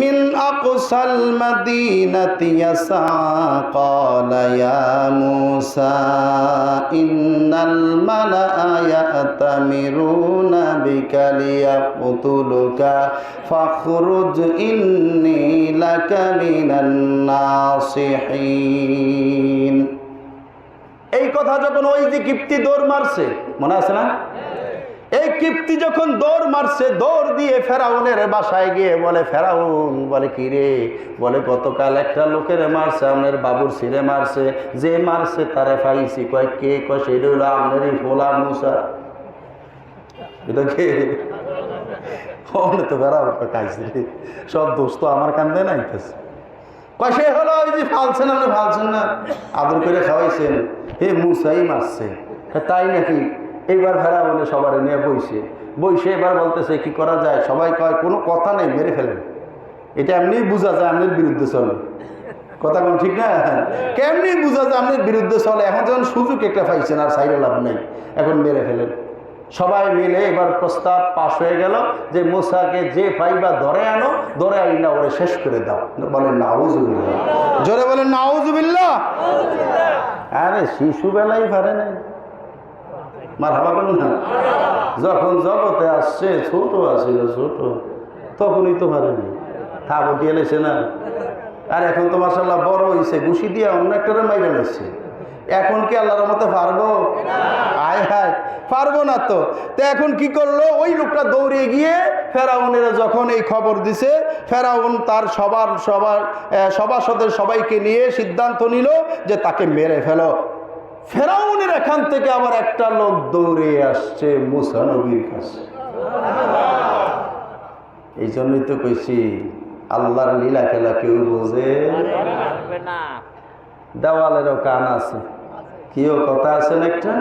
মিন আকসাল মাদিনাতি ইয়াসা ক্বালা ইয়া মূসা ইন্নাল মালাআ ইয়াতামিরুনা বিকা লিয়াকতুলুকা ফাখরুজ ইন্নী লাকা মিনান নাসিহিন। এই কথা যখন ওই যে কিপ্তি দৌড় মারছে, মনে আছে না? এই কিপ্তি যখন দৌড় মারছে, দৌড় দিয়ে ফেরাউনের বাসায় গিয়ে বলে, ফেরাউন বলে, কি রে? বলে, গতকাল একটা লোকের মারছে, আপনার বাবুর ছিঁড়ে মারছে, যে মারছে তারে পাইছি। কয় কে? কয় সেটা হলো আপনারই ফোলা মূসা। এটা কে? তো ফেরাউন খাইছে, সব দোস্ত আমার কান্দে নাইতেছে। কয় সে হলো ওই যে ফালছেন, আপনি ফালছেন না, আদর করে খাওয়াইছেন, হে মূসাই মারছে। তাই নাকি? এইবার ফেরাউনে সবার নিয়ে বইসে এবার বলতেছে, কি করা যায়? সবাই কয় কোনো কথা নেই, মেরে ফেলেন। এটা এমনি বোঝা যায় আপনার বিরুদ্ধে চলে। কথা কোন ঠিক না? কেমনি বুঝা যায় আপনার বিরুদ্ধে চলে? এখন যখন সুযোগ একটা পাইছেন আর সাইডে লাভ নেই, এখন মেরে ফেলেন। সবাই মিলে এবার প্রস্তাব পাশ হয়ে গেল যে মুসাকে যে পাইবা ধরে আনো, ধরে আইনা ওরে শেষ করে দাও। বলেন নাউজুবিল্লাহ, জোরে বলেন নাউজুবিল্লাহ। আরে শিশু বেলায় পারে নাই, মারহাবা বলুন না। যখন জগতে আসছে ছোট আছিল, ছোট তখনই তো পারেনি, থাবো দিয়ে লেছে না। আর এখন তো মাশাআল্লাহ বড় হয়েছে, ঘুষি দিয়ে অন্য একটা মাইরে লেছে। এখন কি আল্লাহর মতো পারবো? আয় হায়, পারবো না তো। তো এখন কি করলো? ওই লোকটা দৌড়ে গিয়ে ফেরাউনের যখন এই খবর দিছে, ফেরাউন তার সভাসদের সবাইকে নিয়ে সিদ্ধান্ত নিল যে তাকে মেরে ফেলো। ফেরাউনের এখান থেকে আবার একটা লোক দৌড়ে আসছে মুসা নবীর কাছে। এই জন্যই তো কইছি আল্লাহর লীলা খেলা কেউ বোঝে না। দেওয়ালেরও কান আছে, কিও কথা আছেন একটা।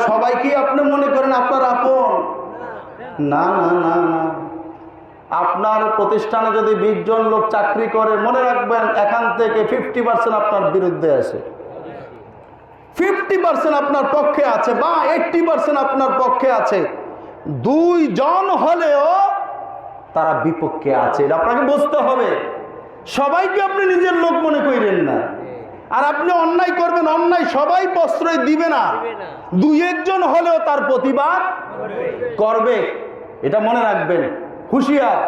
সবাই কি আপনি মনে করেন আপনার আপন? না না না না। আপনার প্রতিষ্ঠানে যদি 20 জন লোক চাকরি করে, মনে রাখবেন এখান থেকে 50% আপনার বিরুদ্ধে আছে, 50% আপনার পক্ষে আছে, বা 80% আপনার পক্ষে আছে। 2 জন হলেও তারা বিপক্ষে আছে, এটা আপনাকে বুঝতে হবে। সবাইকে আপনি নিজের লোক মনে করেন না। আর আপনি অন্যায় করবেন, অন্যায় সবাই প্রশ্রয় দিবে না, 2-1 জন হলেও তার প্রতিবাদ করবে, এটা মনে রাখবেন। হুঁশিয়ার।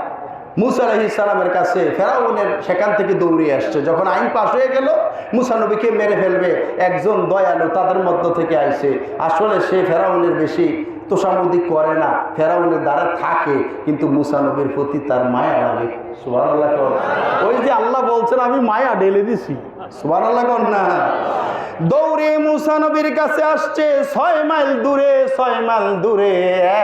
মুসা আলাইহিস সালামের কাছে ফেরাউনের সেখান থেকে দৌড়িয়ে আসছে। যখন আইন পাশ হয়ে গেল মুসা নবীকে মেরে ফেলবে, একজন দয়ালু তাদের মধ্য থেকে আইছে। আসলে সে ফেরাউনের বেশি তোষামোদি করে না, ফেরাউনের দ্বারা থাকে, কিন্তু মুসা নবীর প্রতি তার মায়া লাগে। সুবহানাল্লাহ। ওই যে আল্লাহ বলছেন আমি মায়া ঢেলে দিছি, সুবহানাল্লাহ না। দৌড়ে মুসা নবীর কাছে আসছে 6 মাইল দূরে, 6 মাইল দূরে,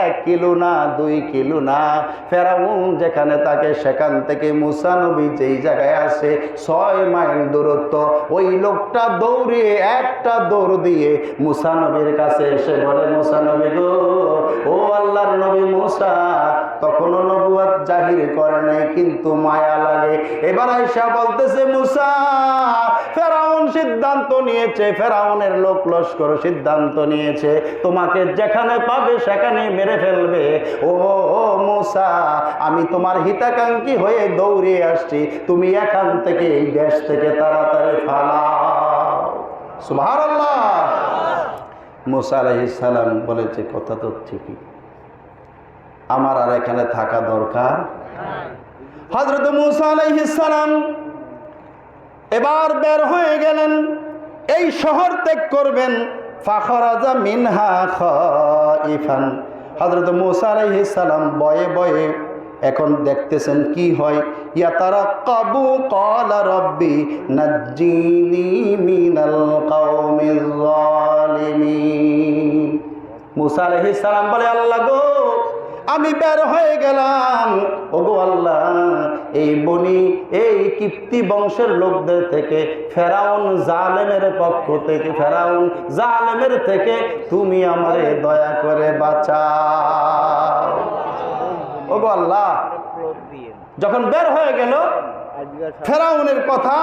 1 কিলো না 2 কিলো না। ফেরাউন যেখানে থাকে সেখান থেকে মুসা নবী যেই জায়গায় আছে 6 মাইল দূরত্ব। ওই লোকটা দৌড়ে একটা দৌড় দিয়ে মুসা নবীর কাছে এসে বলে, মুসা নবী গো, ও আল্লাহর নবী মুসা, তখনও নবুয়ত জাহির করে নাই, কিন্তু মায়া লাগে। এবার আয়েশা বলতেছে, মুসা, ফেরাউন সিদ্ধান্ত নিয়েছে, ফেরাউনের লোক লস্কর সিদ্ধান্ত নিয়েছে তোমাকে যেখানে পাবে সেখানে মেরে ফেলবে। ও মুসা, আমি তোমার হিতাকাঙ্ক্ষী হয়ে দৌড়ে আসছি, তুমি এখান থেকে এই দেশ থেকে তাড়াতাড়ি পালাও। সুবহানাল্লাহ। মুসা আলাইহিস সালাম বলেছে, কথা তো ঠিকই, আমার আর এখানে থাকা দরকার। হযরত মুসা আলাইহিস সালাম এবার বের হয়ে গেলেন, এই শহর ত্যাগ করবেন। ফাখরাজা মিনহা খাইফান। হযরত মুসা আলাইহিস সালাম বয়ে বয়ে এখন দেখতেছেন কি হয়। ইয়াতারাক্কাবু ক্বালা রাব্বি নাজ্জিনি মিনাল কওমিজ জালিমিন। মুসা আলাইহিস সালাম বলে, আল্লাহ গো, আমি বের হয়ে গেলাম, ওগো আল্লাহ, এই কিপ্তি বংশের লোকদের থেকে, ফেরাউন জালেমের পক্ষ থেকে, ফেরাউন জালেমের থেকে তুমি আমারে দয়া করে বাঁচাও, ওগো আল্লাহ। যখন বের হয়ে গেল, ফেরাউনের কথা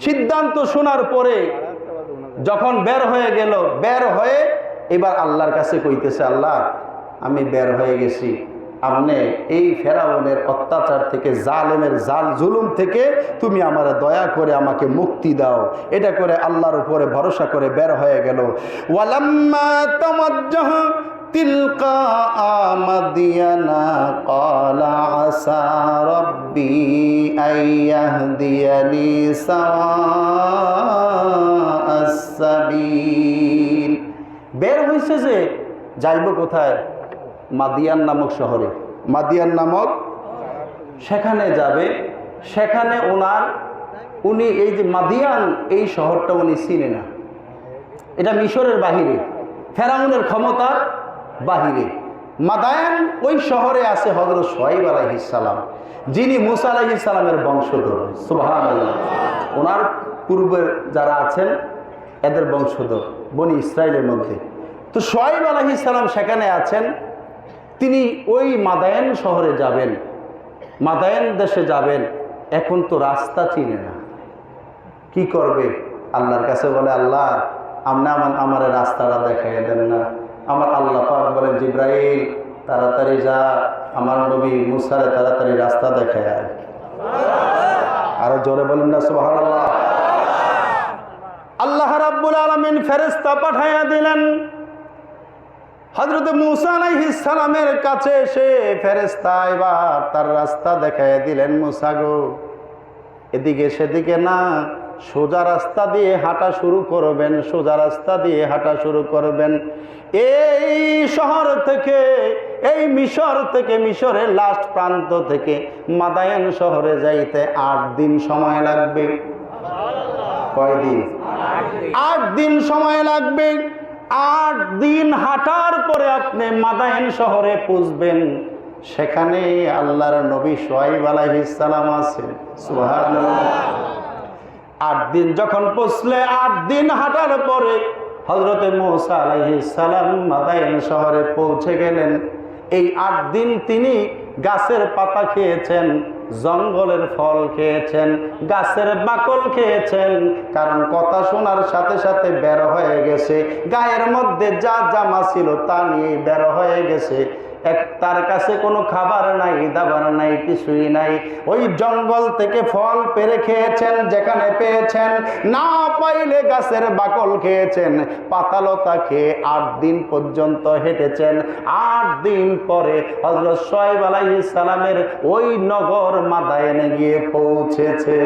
সিদ্ধান্ত শোনার পরে যখন বের হয়ে গেল, বের হয়ে এবার আল্লাহর কাছে কইতেছে, আল্লাহ, আমি বের হয়ে গেছি, আপনি এই ফেরাউনের অত্যাচার থেকে, জালেমের জুলুম থেকে তুমি আমার দয়া করে আমাকে মুক্তি দাও। এটা করে আল্লাহর উপরে ভরসা করে বের হয়ে গেল। ওয়ালাম্মা তাওয়াজ্জাহ তিলকা মাদিয়ানা ক্বালা আসা রাব্বি আইয়াহদিয়ানি সাওয়াআস সাবিল। বের হইছে যে যাইব কোথায়? মাদিয়ান নামক শহরে, মাদিয়ান নামক সেখানে যাবে। সেখানে উনি এই যে মাদিয়ান, এই শহরটা উনি চিনে না, এটা মিশরের বাহিরে, ফেরাউনের ক্ষমতার বাহিরে। মাদায়ান ওই শহরে আছে হযরত শুআয়ব আলাইহিস সালাম, যিনি মুসা আলাইহিস সালামের বংশধর। সুবহানাল্লাহ। ওনার পূর্বের যারা আছেন এদের বংশধর, বনি ইসরাইলের মধ্যে। তো শুআয়ব আলাইহিস সালাম সেখানে আছেন। তিনি ওই মাদায়ান শহরে যাবেন, মাদায়ান দেশে যাবেন। এখন তো রাস্তা চিনে না, কি করবে? আল্লাহর কাছে বলে, আল্লাহ আপনি আমার রাস্তাটা দেখাইয়া দেন না। আমার আল্লাহ পাক বলেন, জিব্রাইল তাড়াতাড়ি যা, আমার নবী মুসারে তাড়াতাড়ি রাস্তা দেখায় আয়। আরো জোরে বলেন না সুবহানাল্লাহ। আল্লাহ রাব্বুল আলামিন ফেরেশতা পাঠাইয়া দিলেন হযরত মুসা আলাইহিস সালামের কাছে। এসে ফেরেশতা এবার তার রাস্তা দেখাইয়া দিলেন, মুসা গো এদিকে সেদিকে না, সোজা রাস্তা দিয়ে হাঁটা শুরু করবেন, সোজা রাস্তা দিয়ে হাঁটা শুরু করবেন। এই শহর থেকে, এই মিশর থেকে, মিশরের লাস্ট প্রান্ত থেকে মাদায়েন শহরে যাইতে 8 দিন সময় লাগবে। কয় দিন? 8 দিন সময় লাগবে। 8 দিন হাঁটার পরে আপনি মাদায়েন শহরে পৌঁছবেন। সেখানে আল্লাহর নবী শুআয়ব আলাইহিস সালাম আছেন। সুবহানাল্লাহ। 8 দিন যখন পৌঁছলে, 8 দিন হাঁটার পরে হযরতে মুসা আলাইহিস সালাম মাদায়েন শহরে পৌঁছে গেলেন। এই 8 দিন তিনি গাছের পাতা খেয়েছেন, জঙ্গলের ফল খেয়েছেন, গাছের বাকল খেয়েছেন। কারণ কথা শোনার সাথে সাথে বের হয়ে গেছে, গায়ের মধ্যে যা জামা ছিল তা নিয়ে বের হয়ে গেছে। তার কাছে কোনো খাবার নাই, দাবার নাই, কিছুই নাই। ওই জঙ্গল থেকে ফল পেড়ে খেয়েছেন যেখানে পেয়েছেন, না পাইলে গাছের বাকল খেয়েছেন, পাতালতা খেয়ে 8 দিন পর্যন্ত হেঁটেছেন। 8 দিন পরে হযরত শুআয়ব আলাইহিস সালামের ওই নগর মাদায়েনে গিয়ে পৌঁছেছে।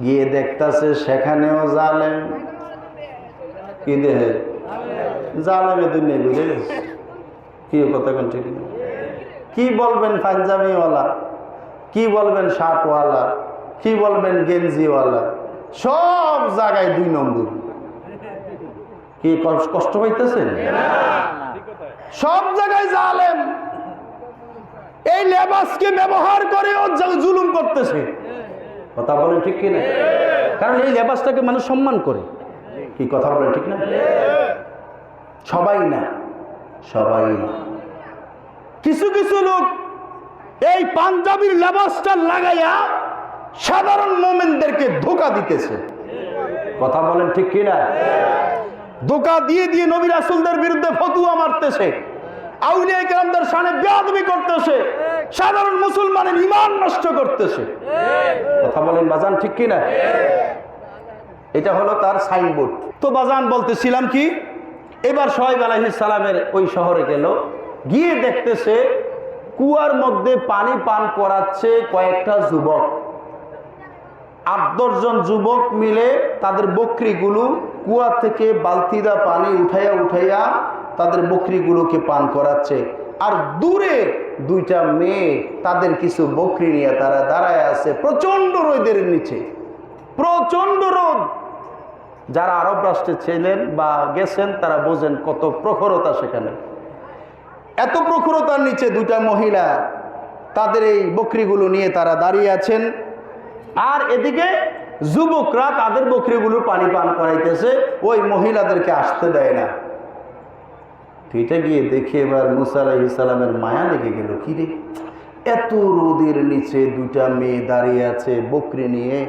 গিয়ে দেখতাছে সেখানেও জালেম। কি দেহে? জালেমে দুনিয়া বুঝে গেছে। কি কথা কোন ঠিক না? কি বলবেন পাঞ্জাবিওয়ালা, কি বলবেন শার্টওয়ালা, কি বলবেন গেঞ্জিওয়ালা, সব জায়গায় 2 নম্বর। কি কষ্ট পাইতেছেন? সব জায়গায় জালেম। এই লেবাসকে ব্যবহার করে ও জুলুম করতেছে। কথা বলেন ঠিক কি না? কারণ এই লেবাসটাকে মানুষ সম্মান করে। কি কথা বলেন ঠিক না? সবাই না, সবাই না। কিছু কিছু লোক এই পাঞ্জাবির লেবাসটা লাগাইয়া সাধারণ মুমিনদেরকে ধোঁকা দিতেছে। কথা বলেন ঠিক কি না? ধোঁকা দিয়ে দিয়ে নবী রাসূলদের বিরুদ্ধে ফতোয়া মারতেছে, আউলিয়া কেরামদের শানে বেয়াদবি করতেছে, সাধারণ মুসলমানের ঈমান নষ্ট করতেছে। কথা বলেন বাজান ঠিক কি না? এটা হলো তার সাইনবোর্ড। তো বাজান বলতেছিলাম কি, এবার শুআয়ব আলাইহিস সালামের ওই শহরে গেল, গিয়ে দেখতেছে কুয়ার মধ্যে পানি পান করাচ্ছে কয়েকটা যুবক। 8-10 জন যুবক মিলে তাদের বকরিগুলো কুয়া থেকে বালতিদা পানি উঠাইয়া উঠাইয়া তাদের বকরিগুলোকে পান করাচ্ছে। আর দূরে 2টা মেয়ে তাদের কিছু বকরি নিয়ে তারা দাঁড়ায় আছে প্রচন্ড রোদের নিচে। প্রচন্ড রোদ। যারা আরব রাষ্ট্রে ছিলেন বা গেছেন তারা বোঝেন কত প্রখরতা সেখানে। এত প্রখরতার নিচে 2টা মহিলা তাদের এই বকরিগুলো নিয়ে তারা দাঁড়িয়ে আছেন। আর এদিকে যুবকরা তাদের বকরিগুলো পানি পান করাইতেছে, ওই মহিলাদেরকে আসতে দেয় না। এটা গিয়ে দেখে এবার মুসা আলাইহিস সালামের মায়া লেগে গেল। কি রে, এত রোদের নিচে 2টা মেয়ে দাঁড়িয়ে আছে বকরি নিয়ে,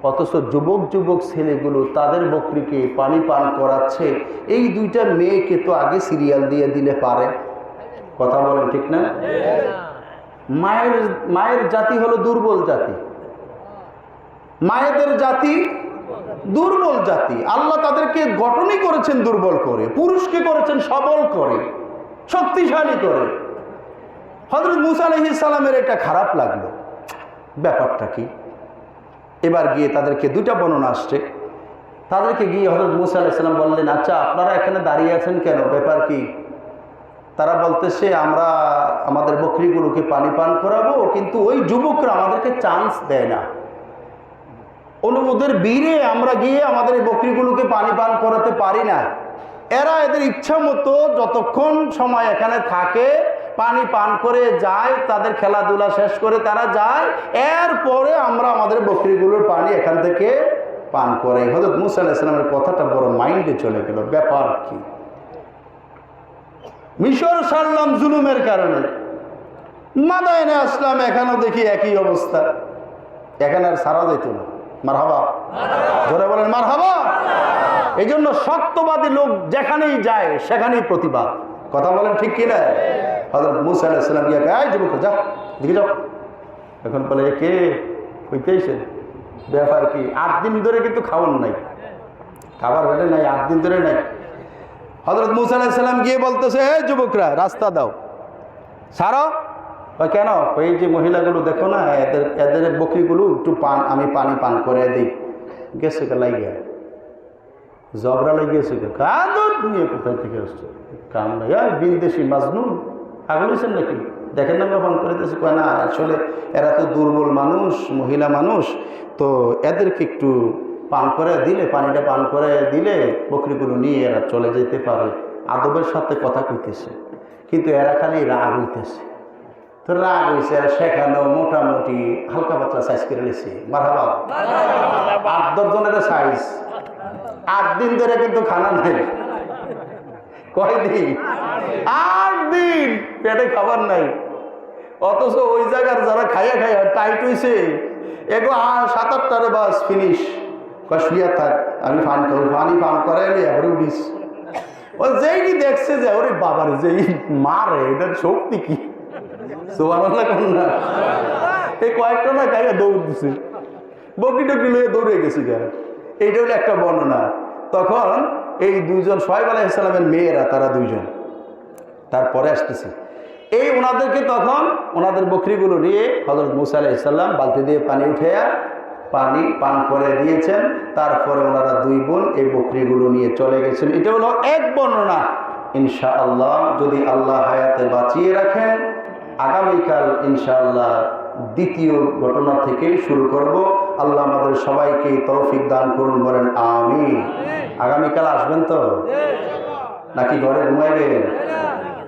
অথচ যুবক যুবক ছেলেগুলো তাদের বকরিকে পানি পান করাচ্ছে। এই 2টা মেয়েকে তো আগে সিরিয়াল দিয়ে দিলে পারে। কথা বলেন ঠিক না? মায়ের জাতি হলো দুর্বল জাতি। মায়েদের জাতি দুর্বল জাতি। আল্লাহ তাদেরকে গঠনই করেছেন দুর্বল করে, পুরুষকে করেছেন সবল করে, শক্তিশালী করে। হযরত মুসা আলাইহিস সালামের এটা খারাপ লাগলো, ব্যাপারটা কি। এবার গিয়ে তাদেরকে 2টা বর্ণনা আসছে, তাদেরকে গিয়ে হযরত মুসা আলাইহিস সালাম বললেন, আচ্ছা আপনারা এখানে দাঁড়িয়ে আছেন কেন, ব্যাপার কি? তারা বলতেছে, আমরা আমাদের বকরিগুলোকে পানি পান করাবো, কিন্তু ওই যুবকরা আমাদেরকে চান্স দেয় না। ওদের বীরে আমরা গিয়ে আমাদের এই বকরিগুলোকে পানি পান করাতে পারি না। এরা এদের ইচ্ছা মতো যতক্ষণ সময় এখানে থাকে পানি পান করে যায়, তাদের খেলাধুলা শেষ করে তারা যায়, এরপরে আমরা আমাদের বকরিগুলোর পানি এখান থেকে পান করাই। হযরত মুসা আলাইহিস সালামের কথাটা বড় মাইন্ডে চলে গেল, ব্যাপার কি। মিশর সারলাম জুলুমের কারণে, মাদায়েনে আসলাম, এখানেও দেখি একই অবস্থা। এখানে আর সারা যেত না। মারহাবা, জোরে বলেন মারহাবা। এই জন্য সত্যবাদী লোক যেখানেই যায় সেখানেই প্রতিবাদ। কথা বলেন ঠিক কিনা? হযরত মুসা আলাইহিস সালাম গিয়ে কয়, যুবক যা দিকে যাও। এখন বলে কে হইতেছে ব্যাপার কি? 8 দিন ধরে কিন্তু খাওয়ান নাই, খাবার ঘটে নাই, 8 দিন ধরে নাই। হযরত মুসা আলাইহিস সালাম গিয়ে বলতেছে, হে যুবকরা রাস্তা দাও, ছাড়ো। কেন? এই যে মহিলাগুলো দেখো না, এদের বকরিগুলো একটু আমি পানি পান করে দিই। গেছে কে লাগিয়া ঝগড়া লাগিয়েছে কে? কাদুর নিয়ে কোথায় থেকে আসছে কাম নাই, বিনদেশি মাজনুন পাগল হয়েছেন নাকি? দেখেন না পান করে দিয়েছে। কয় না, আসলে এরা তো দুর্বল মানুষ, মহিলা মানুষ, তো এদেরকে একটু পান করে দিলে, পানিটা পান করে দিলে বকরিগুলো নিয়ে এরা চলে যেতে পারে। আদবের সাথে কথা কইতেছে, কিন্তু এরা খালি রাগ হইতেছে। তো রাগ হয়েছে, আর শেখানো মোটামুটি হালকা পাতলা সাইজ করে নিয়েছে। মারহাবা, 8-10 জনের সাইজ। 8 দিন ধরে কিন্তু খানা নাই। কয়দিন? 8 দিন পেটে খাবার নাই। অথচ ওই জায়গার যারা খাইয়া খাইয়া টাইট হয়েছে, এগো 7-8টারে বাস ফিনিশ। শুয়া থাক, আমি ফান করবো, পানি ফান করে এবারে উঠিস। ও যেই দেখছে যে ওরে বাবার যেই মারে, এটার শক্তি কি! সুবহানাল্লাহ কোন না, এই কয়েকটা না খাইয়া দৌড় দিছে, বকরি টকরি লয়ে দৌড়ে গেছে। এইটা হলো একটা বর্ণনা। তখন এই দুইজন শুআয়ব আলাইহিস সালামের মেয়েরা, তারা দুইজন তারপরে আসতেছে। এই ওনাদেরকে তখন ওনাদের বকরিগুলো নিয়ে হযরত মুসা আলাইহিস সালাম বালতি দিয়ে পানি উঠাইয়া পানি পান করে দিয়েছেন। তারপরে ওনারা 2 বোন এই বকরিগুলো নিয়ে চলে গেছেন। এটা হলো এক বর্ণনা। ইনশাআল্লাহ যদি আল্লাহ হায়াতে বাঁচিয়ে রাখেন, আগামীকাল ইনশাআল্লাহ দ্বিতীয় ঘটনা থেকে শুরু করব। আল্লাহ আমাদের সবাইকে তৌফিক দান করুন, বলেন আমিন। আগামীকাল আসবেন তো নাকি ঘরে ঘুমাইবেন?